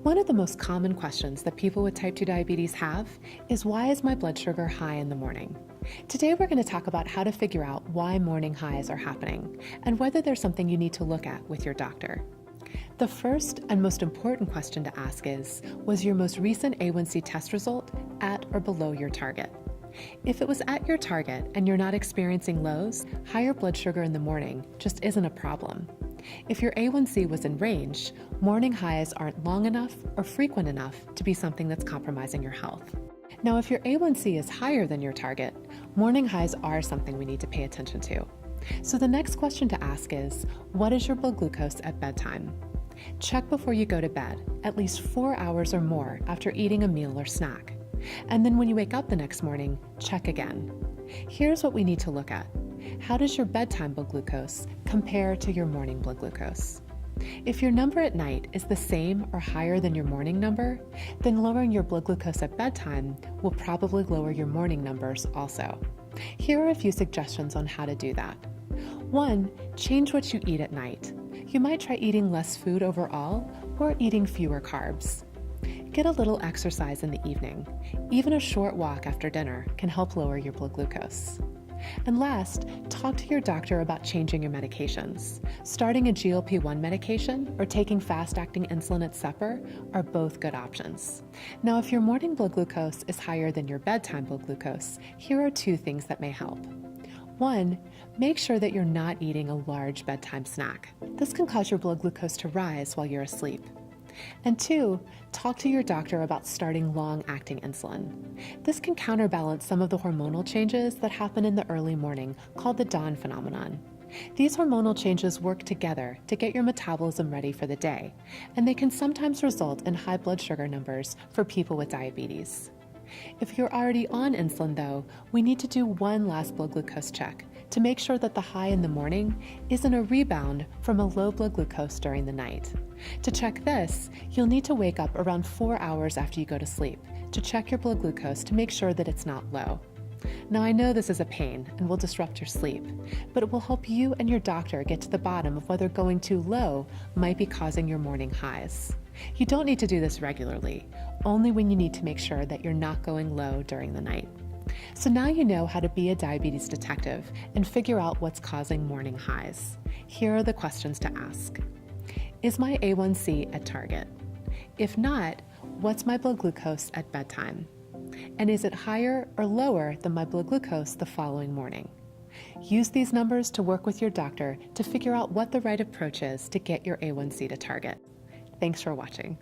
One of the most common questions that people with type 2 diabetes have is, why is my blood sugar high in the morning? Today we're going to talk about how to figure out why morning highs are happening and whether there's something you need to look at with your doctor. The first and most important question to ask is, was your most recent A1C test result at or below your target? If it was at your target and you're not experiencing lows, higher blood sugar in the morning just isn't a problem. If your A1C was in range, morning highs aren't long enough or frequent enough to be something that's compromising your health. Now, if your A1C is higher than your target, morning highs are something we need to pay attention to. So the next question to ask is, what is your blood glucose at bedtime? Check before you go to bed, at least 4 hours or more after eating a meal or snack. And then when you wake up the next morning, check again. Here's what we need to look at. How does your bedtime blood glucose compare to your morning blood glucose? If your number at night is the same or higher than your morning number, then lowering your blood glucose at bedtime will probably lower your morning numbers also. Here are a few suggestions on how to do that. 1. Change what you eat at night. You might try eating less food overall or eating fewer carbs. Get a little exercise in the evening. Even a short walk after dinner can help lower your blood glucose. And last, talk to your doctor about changing your medications. Starting a GLP-1 medication or taking fast-acting insulin at supper are both good options. Now, if your morning blood glucose is higher than your bedtime blood glucose, here are 2 things that may help. 1, make sure that you're not eating a large bedtime snack. This can cause your blood glucose to rise while you're asleep. And 2, talk to your doctor about starting long-acting insulin. This can counterbalance some of the hormonal changes that happen in the early morning, called the dawn phenomenon. These hormonal changes work together to get your metabolism ready for the day, and they can sometimes result in high blood sugar numbers for people with diabetes. If you're already on insulin, though, we need to do one last blood glucose check to make sure that the high in the morning isn't a rebound from a low blood glucose during the night. To check this, you'll need to wake up around 4 hours after you go to sleep to check your blood glucose to make sure that it's not low. Now, I know this is a pain and will disrupt your sleep, but it will help you and your doctor get to the bottom of whether going too low might be causing your morning highs. You don't need to do this regularly, only when you need to make sure that you're not going low during the night. So now you know how to be a diabetes detective and figure out what's causing morning highs. Here are the questions to ask. Is my A1C at target? If not, what's my blood glucose at bedtime? And is it higher or lower than my blood glucose the following morning? Use these numbers to work with your doctor to figure out what the right approach is to get your A1C to target. Thanks for watching.